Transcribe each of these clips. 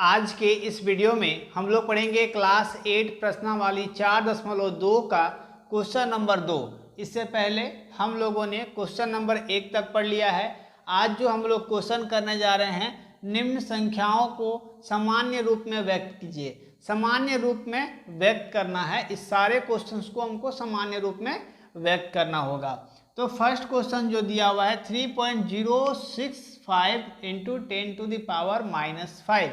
आज के इस वीडियो में हम लोग पढ़ेंगे क्लास 8 प्रश्नावली 4.2 का क्वेश्चन नंबर 2। इससे पहले हम लोगों ने क्वेश्चन नंबर 1 तक पढ़ लिया है। आज जो हम लोग क्वेश्चन करने जा रहे हैं, निम्न संख्याओं को सामान्य रूप में व्यक्त कीजिए। सामान्य रूप में व्यक्त करना है, इस सारे क्वेश्चंस को हमको सामान्य रूप में व्यक्त करना होगा। तो फर्स्ट क्वेश्चन जो दिया हुआ है 3.065 इंटू 10⁻⁻5।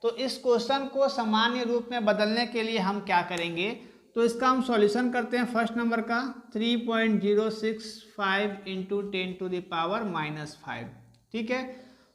तो इस क्वेश्चन को सामान्य रूप में बदलने के लिए हम क्या करेंगे, तो इसका हम सॉल्यूशन करते हैं। फर्स्ट नंबर का 3.065 इंटू 10⁻⁻5। ठीक है,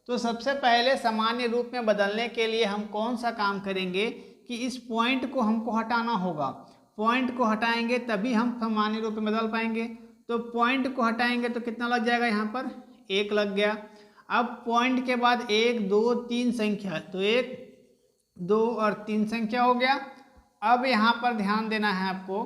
तो सबसे पहले सामान्य रूप में बदलने के लिए हम कौन सा काम करेंगे कि इस पॉइंट को हमको हटाना होगा। पॉइंट को हटाएंगे तभी हम सामान्य रूप में बदल पाएंगे। तो पॉइंट को हटाएंगे तो कितना लग जाएगा, यहाँ पर 1 लग गया। अब पॉइंट के बाद 1 2 3 संख्या, तो 1 2 और 3 संख्या हो गया। अब यहाँ पर ध्यान देना है आपको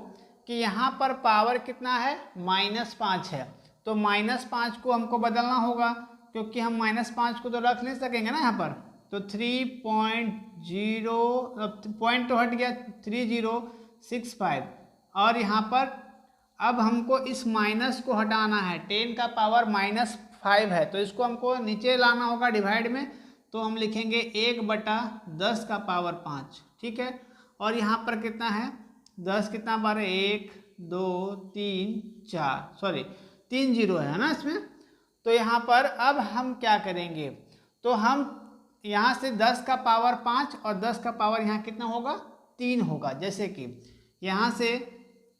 कि यहाँ पर पावर कितना है, -5 है। तो -5 को हमको बदलना होगा, क्योंकि हम -5 को तो रख नहीं सकेंगे ना यहाँ पर। तो 3.0 पॉइंट तो हट गया 3065। और यहाँ पर अब हमको इस माइनस को हटाना है। 10 का पावर -5 है, तो इसको हमको नीचे लाना होगा डिवाइड में। तो हम लिखेंगे 1/10 का पावर 5। ठीक है, और यहाँ पर कितना है, 10 कितना बार है, 1 2 3 4, सॉरी 3 जीरो है ना इसमें। तो यहाँ पर अब हम क्या करेंगे, तो हम यहाँ से 10 का पावर 5 और 10 का पावर यहाँ कितना होगा, 3 होगा। जैसे कि यहाँ से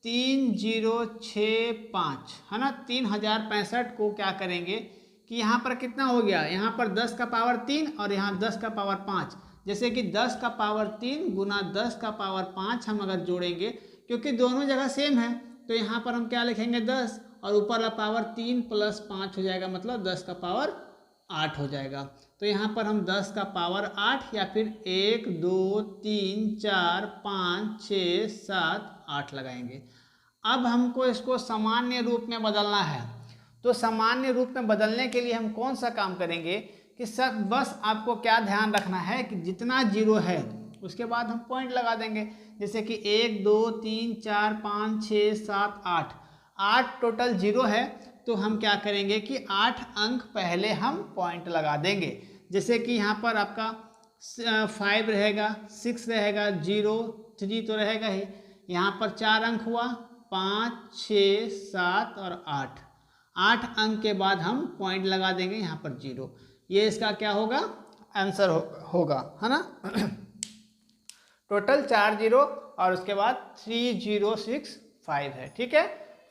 3065 है ना, 3065 को क्या करेंगे कि यहाँ पर कितना हो गया, यहाँ पर 10 का पावर 3 और यहाँ 10 का पावर 5। जैसे कि 10 का पावर 3 गुना 10 का पावर 5 हम अगर जोड़ेंगे, क्योंकि दोनों जगह सेम है, तो यहाँ पर हम क्या लिखेंगे 10 और ऊपर वाला पावर 3 + 5 हो जाएगा, मतलब 10 का पावर 8 हो जाएगा। तो यहाँ पर हम 10 का पावर 8 या फिर 1 2 3 4 5 6 7 8 लगाएंगे। अब हमको इसको सामान्य रूप में बदलना है। तो सामान्य रूप में बदलने के लिए हम कौन सा काम करेंगे कि सब बस आपको क्या ध्यान रखना है कि जितना जीरो है उसके बाद हम पॉइंट लगा देंगे। जैसे कि 1 2 3 4 5 6 7 8 टोटल जीरो है, तो हम क्या करेंगे कि 8 अंक पहले हम पॉइंट लगा देंगे। जैसे कि यहाँ पर आपका 5 रहेगा, 6 रहेगा, 0 3 तो रहेगा ही। यहाँ पर 4 अंक हुआ, 5 6 7 और 8 अंक के बाद हम पॉइंट लगा देंगे यहाँ पर 0। ये इसका क्या होगा, आंसर होगा, है ना। टोटल 4 जीरो और उसके बाद 3065 है। ठीक है,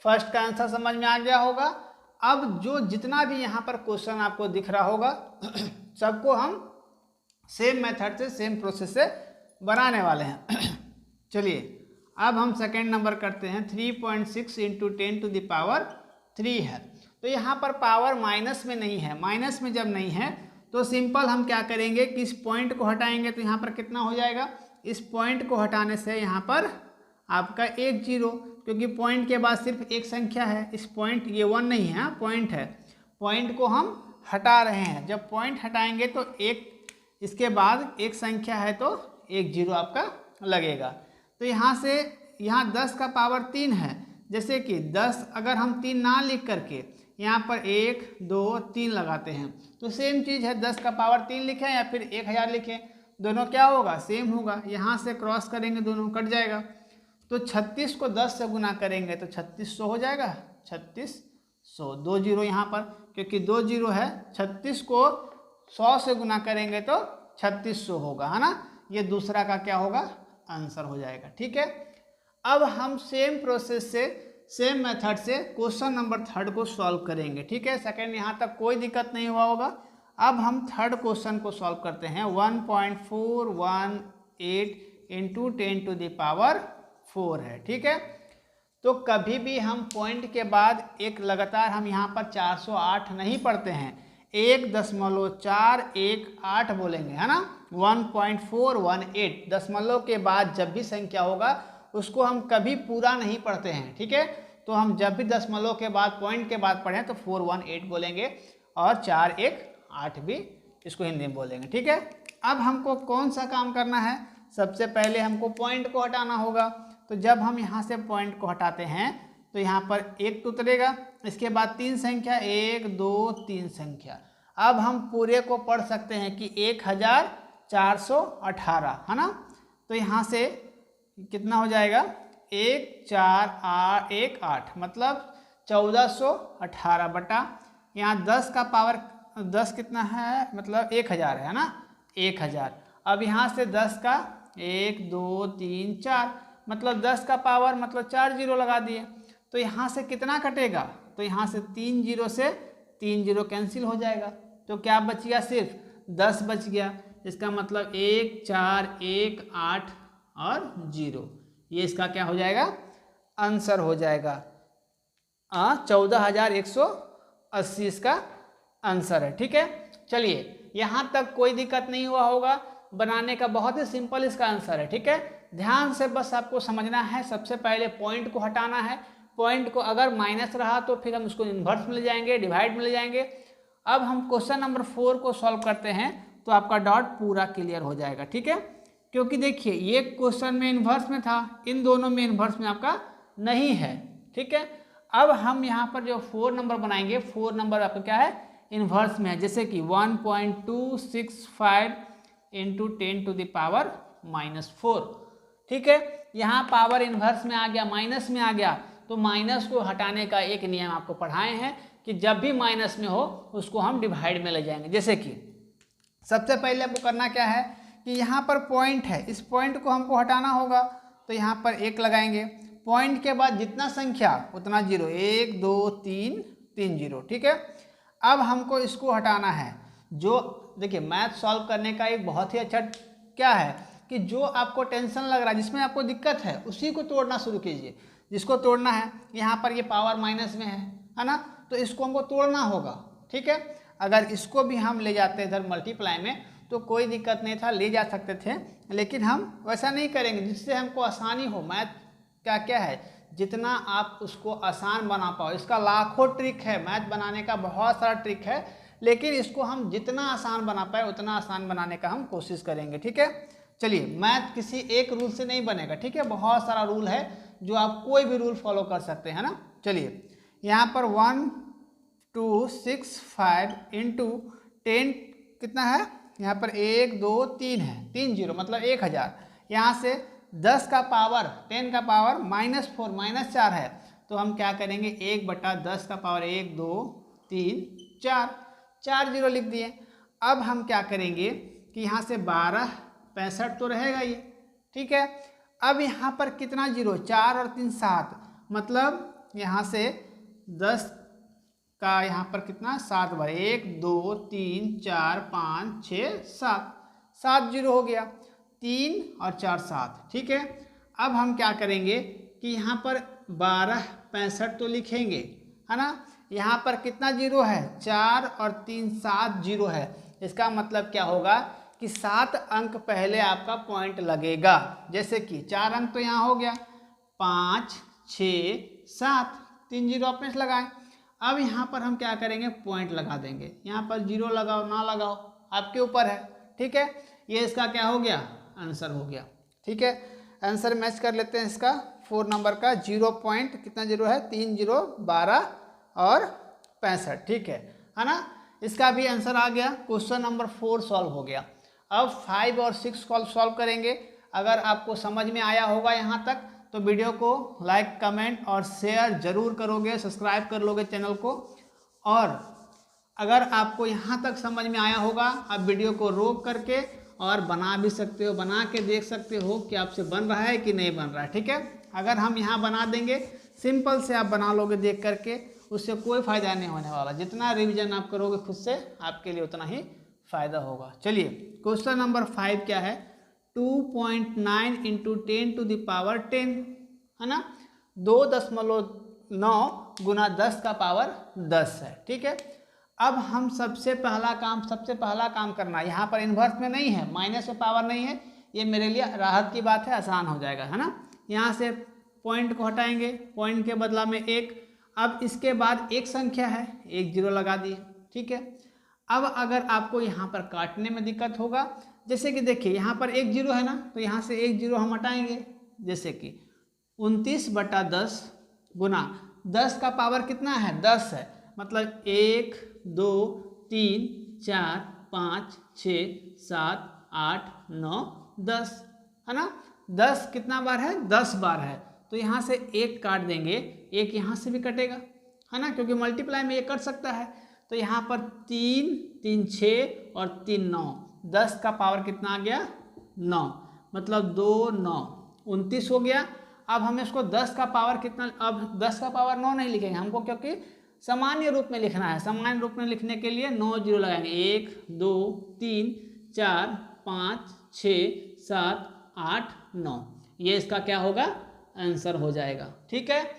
फर्स्ट का आंसर समझ में आ गया होगा। अब जो जितना भी यहाँ पर क्वेश्चन आपको दिख रहा होगा सबको हम सेम मेथड से, सेम प्रोसेस से बनाने वाले हैं। चलिए अब हम सेकेंड नंबर करते हैं। 3.6 इंटू 10⁻³ है। तो यहाँ पर पावर माइनस में नहीं है। माइनस में जब नहीं है तो सिंपल हम क्या करेंगे कि इस पॉइंट को हटाएंगे, तो यहाँ पर कितना हो जाएगा, इस पॉइंट को हटाने से यहाँ पर आपका 1 जीरो, क्योंकि पॉइंट के बाद सिर्फ एक संख्या है। इस पॉइंट, ये 1 नहीं है, पॉइंट है। पॉइंट को हम हटा रहे हैं। जब पॉइंट हटाएंगे तो एक, इसके बाद एक संख्या है तो 1 जीरो आपका लगेगा। तो यहाँ से यहाँ 10 का पावर 3 है। जैसे कि 10 अगर हम 3 ना लिख करके यहाँ पर 1 2 3 लगाते हैं, तो सेम चीज़ है, 10 का पावर 3 लिखें या फिर 1000 लिखें, दोनों क्या होगा, सेम होगा। यहाँ से क्रॉस करेंगे, दोनों कट जाएगा। तो 36 को 10 से गुना करेंगे तो 3600 हो जाएगा। 3600, 2 जीरो यहाँ पर, क्योंकि 2 जीरो है। 36 को 100 से गुना करेंगे तो 3600 होगा, है ना। ये दूसरा का क्या होगा, आंसर हो जाएगा। ठीक है, अब हम सेम प्रोसेस से, सेम मेथड से क्वेश्चन नंबर 3 को सॉल्व करेंगे। ठीक है, सेकंड यहाँ तक कोई दिक्कत नहीं हुआ होगा। अब हम थर्ड क्वेश्चन को सॉल्व करते हैं। 1.418 इंटू 10⁻⁴ है। ठीक है, तो कभी भी हम पॉइंट के बाद एक लगातार हम यहाँ पर 408 नहीं पढ़ते हैं, 1.418 बोलेंगे, है ना। 1.418 दशमलव के बाद जब भी संख्या होगा उसको हम कभी पूरा नहीं पढ़ते हैं। ठीक है, तो हम जब भी दशमलव के बाद, पॉइंट के बाद पढ़ें तो 418 बोलेंगे और 418 भी इसको हिंदी में बोलेंगे। ठीक है, अब हमको कौन सा काम करना है, सबसे पहले हमको पॉइंट को हटाना होगा। तो जब हम यहाँ से पॉइंट को हटाते हैं तो यहाँ पर 1 तो उतरेगा, इसके बाद 3 संख्या 1 2 3 संख्या। अब हम पूरे को पढ़ सकते हैं कि 1418 है ना। तो यहाँ से कितना हो जाएगा 1 4 8 1 8 मतलब 1418 बटा यहाँ 10 का पावर 10 कितना है मतलब 1000 है ना 1000। अब यहाँ से 10 का 1 2 3 4 मतलब 10 का पावर मतलब 4 जीरो लगा दिए। तो यहाँ से कितना कटेगा, तो यहाँ से 3 जीरो से 3 जीरो कैंसिल हो जाएगा। तो क्या बच गया, सिर्फ 10 बच गया। इसका मतलब 1 4 1 8 और 0, ये इसका क्या हो जाएगा आंसर हो जाएगा। 14,180 इसका आंसर है। ठीक है, चलिए यहाँ तक कोई दिक्कत नहीं हुआ होगा बनाने का, बहुत ही सिंपल इसका आंसर है। ठीक है, ध्यान से बस आपको समझना है। सबसे पहले पॉइंट को हटाना है, पॉइंट को अगर माइनस रहा तो फिर हम उसको इन्वर्स में ले जाएंगे, डिवाइड में ले जाएंगे। अब हम क्वेश्चन नंबर 4 को सॉल्व करते हैं तो आपका डॉट पूरा क्लियर हो जाएगा। ठीक है, क्योंकि देखिए ये क्वेश्चन में इन्वर्स में था, इन दोनों में इन्वर्स में आपका नहीं है। ठीक है, अब हम यहाँ पर जो 4 नंबर बनाएंगे, 4 नंबर आपका क्या है इन्वर्स में है, जैसे कि 1.265 इंटू 10 टू द पावर -4। ठीक है, यहाँ पावर इन्वर्स में आ गया, माइनस में आ गया, तो माइनस को हटाने का एक नियम आपको पढ़ाए हैं कि जब भी माइनस में हो उसको हम डिवाइड में ले जाएंगे। जैसे कि सबसे पहले आपको करना क्या है कि यहाँ पर पॉइंट है, इस पॉइंट को हमको हटाना होगा। तो यहाँ पर 1 लगाएंगे, पॉइंट के बाद जितना संख्या उतना जीरो, 1 2 3 3 जीरो। ठीक है, अब हमको इसको हटाना है। जो देखिए मैथ सॉल्व करने का एक बहुत ही अच्छा क्या है कि जो आपको टेंशन लग रहा है, जिसमें आपको दिक्कत है, उसी को तोड़ना शुरू कीजिए। जिसको तोड़ना है, यहाँ पर ये पावर माइनस में है ना, तो इसको हमको तोड़ना होगा। ठीक है, अगर इसको भी हम ले जाते इधर मल्टीप्लाई में तो कोई दिक्कत नहीं था, ले जा सकते थे, लेकिन हम वैसा नहीं करेंगे जिससे हमको आसानी हो। मैथ का क्या है, जितना आप उसको आसान बना पाओ, इसका लाखों ट्रिक है, मैथ बनाने का बहुत सारा ट्रिक है, लेकिन इसको हम जितना आसान बना पाए उतना आसान बनाने का हम कोशिश करेंगे। ठीक है, चलिए मैथ किसी एक रूल से नहीं बनेगा। ठीक है, बहुत सारा रूल है जो आप कोई भी रूल फॉलो कर सकते हैं ना। चलिए यहाँ पर 1.265 इंटू 10 कितना है, यहाँ पर 1 2 3 है, 3 जीरो मतलब 1000। यहाँ से 10 का पावर 10 का पावर -4 -4 है, तो हम क्या करेंगे 1/10 का पावर 1 2 3 4 जीरो लिख दिए। अब हम क्या करेंगे कि यहाँ से 12 65 तो रहेगा ये। ठीक है, अब यहाँ पर कितना जीरो, 4 और 3 7, मतलब यहाँ से 10 का यहाँ पर कितना 7 बार 1 2 3 4 5 6 7, 7 जीरो हो गया, 3 और 4 7। ठीक है, अब हम क्या करेंगे कि यहाँ पर 12 65 तो लिखेंगे है ना। यहाँ पर कितना जीरो है, 4 और 3 7 जीरो है। इसका मतलब क्या होगा कि 7 अंक पहले आपका पॉइंट लगेगा। जैसे कि 4 अंक तो यहाँ हो गया, 5 6 7, 3 जीरो आपने लगाए। अब यहाँ पर हम क्या करेंगे पॉइंट लगा देंगे, यहाँ पर जीरो लगाओ ना लगाओ आपके ऊपर है। ठीक है, ये इसका क्या हो गया आंसर हो गया। ठीक है, आंसर मैच कर लेते हैं इसका 4 नंबर का। 0 पॉइंट कितना जीरो है, 3 जीरो 12 और 65। ठीक है ना, इसका भी आंसर आ गया। क्वेश्चन नंबर 4 सॉल्व हो गया। अब 5 और 6 कॉल सॉल्व करेंगे। अगर आपको समझ में आया होगा यहाँ तक तो वीडियो को लाइक कमेंट और शेयर जरूर करोगे, सब्सक्राइब कर लोगे चैनल को। और अगर आपको यहाँ तक समझ में आया होगा, आप वीडियो को रोक करके और बना भी सकते हो, बना के देख सकते हो कि आपसे बन रहा है कि नहीं बन रहा है। ठीक है, अगर हम यहाँ बना देंगे, सिंपल से आप बना लोगे देख करके, उससे कोई फ़ायदा नहीं होने वाला। जितना रिवीजन आप करोगे खुद से, आपके लिए उतना ही फ़ायदा होगा। चलिए क्वेश्चन नंबर 5 क्या है, 2.9 इंटू 10 टू द पावर 10 है ना, 2.9 गुना 10 का पावर 10 है। ठीक है, अब हम सबसे पहला काम करना, यहाँ पर इन्वर्स में नहीं है, माइनस में पावर नहीं है, ये मेरे लिए राहत की बात है, आसान हो जाएगा है ना। यहाँ से पॉइंट को हटाएंगे, पॉइंट के बदला में 1। अब इसके बाद एक संख्या है, 1 जीरो लगा दिए। ठीक है, अब अगर आपको यहाँ पर काटने में दिक्कत होगा, जैसे कि देखिए यहाँ पर 1 0 है ना, तो यहाँ से 1 0 हम हटाएंगे। जैसे कि 29/10 गुना 10 का पावर कितना है, 10 है, मतलब 1 2 3 4 5 6 7 8 9 10 है ना। 10 कितना बार है, 10 बार है, तो यहाँ से 1 काट देंगे, 1 यहाँ से भी कटेगा है ना, क्योंकि मल्टीप्लाई में 1 कट सकता है। तो यहाँ पर 3 3 6 और 3 9, 10 का पावर कितना आ गया, 9, मतलब 2 9 29 हो गया। अब हमें इसको 10 का पावर कितना, अब 10 का पावर 9 नहीं लिखेंगे हमको, क्योंकि सामान्य रूप में लिखना है। सामान्य रूप में लिखने के लिए 9 0 लगाएंगे, 1 2 3 4 5 6 7 8 9, ये इसका क्या होगा, आंसर हो जाएगा। ठीक है,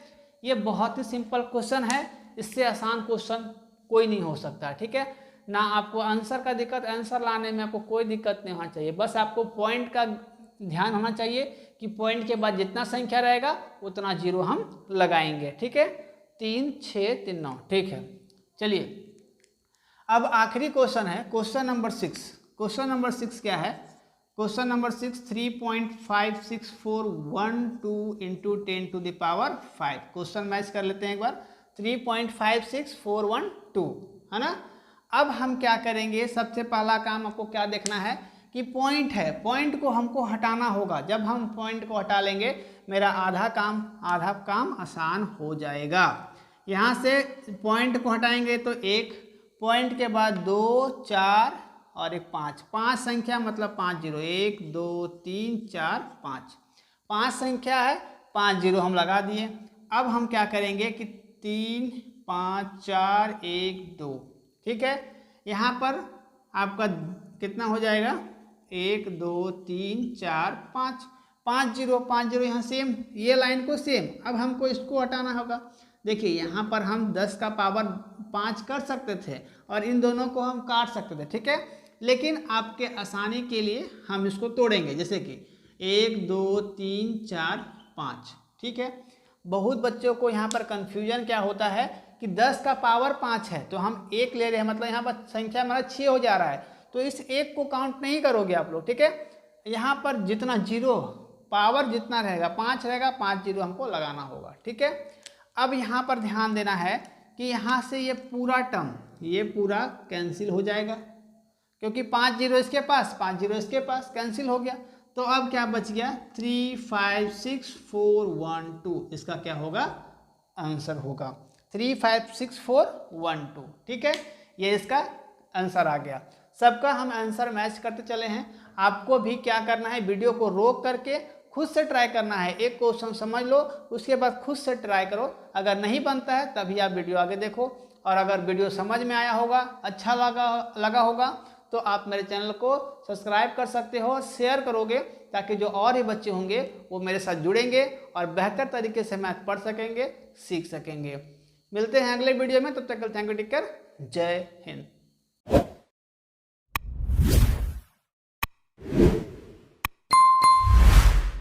ये बहुत ही सिंपल क्वेश्चन है, इससे आसान क्वेश्चन कोई नहीं हो सकता। ठीक है ना, आपको आंसर का दिक्कत, आंसर लाने में आपको कोई दिक्कत नहीं होना चाहिए, बस आपको पॉइंट का ध्यान होना चाहिए कि पॉइंट के बाद जितना संख्या रहेगा उतना 0 हम लगाएंगे। ठीक है, 3 6 3 9। ठीक है, चलिए अब आखिरी क्वेश्चन है, क्वेश्चन नंबर 6। क्वेश्चन नंबर 6 क्या है, question number 6 3.5641 into 10 to the power 5। Question match कर लेते हैं एक बार, 3.56412 है ना। अब हम क्या करेंगे, सबसे पहला काम आपको क्या देखना है कि पॉइंट है, पॉइंट को हमको हटाना होगा। जब हम पॉइंट को हटा लेंगे मेरा आधा काम आसान हो जाएगा। यहाँ से पॉइंट को हटाएंगे तो 1, पॉइंट के बाद 2 4 और एक 5, 5 संख्या मतलब 5 0, 1 2 3 4 5, 5 संख्या है, 5 0 हम लगा दिए। अब हम क्या करेंगे कि 3 5 4 1 2। ठीक है, यहाँ पर आपका कितना हो जाएगा, 1 2 3 4 5, 5 0 यहाँ सेम, ये लाइन को सेम। अब हमको इसको हटाना होगा। देखिए यहाँ पर हम 10 का पावर 5 कर सकते थे और इन दोनों को हम काट सकते थे। ठीक है, लेकिन आपके आसानी के लिए हम इसको तोड़ेंगे, जैसे कि 1 2 3 4 5। ठीक है, बहुत बच्चों को यहाँ पर कन्फ्यूजन क्या होता है कि 10 का पावर 5 है तो हम 1 ले रहे हैं, मतलब यहाँ पर संख्या हमारा 6 हो जा रहा है, तो इस 1 को काउंट नहीं करोगे आप लोग। ठीक है, यहाँ पर जितना 0 पावर जितना रहेगा 5 रहेगा, 5 0 हमको लगाना होगा। ठीक है, अब यहाँ पर ध्यान देना है कि यहाँ से ये पूरा टर्म, ये पूरा कैंसिल हो जाएगा, क्योंकि 5 0 इसके पास, 5 0 इसके पास, कैंसिल हो गया। तो अब क्या बच गया, 35641 इसका क्या होगा, आंसर होगा 35641। ठीक है, ये इसका आंसर आ गया। सबका हम आंसर मैच करते चले हैं। आपको भी क्या करना है, वीडियो को रोक करके खुद से ट्राई करना है। एक क्वेश्चन समझ लो, उसके बाद खुद से ट्राई करो। अगर नहीं बनता है तभी आप वीडियो आगे देखो, और अगर वीडियो समझ में आया होगा, अच्छा लगा होगा तो आप मेरे चैनल को सब्सक्राइब कर सकते हो, शेयर करोगे, ताकि जो और ही बच्चे होंगे वो मेरे साथ जुड़ेंगे और बेहतर तरीके से मैथ पढ़ सकेंगे, सीख सकेंगे। मिलते हैं अगले वीडियो में, तब तक के लिए थैंक यू, टेक केयर, जय हिंद।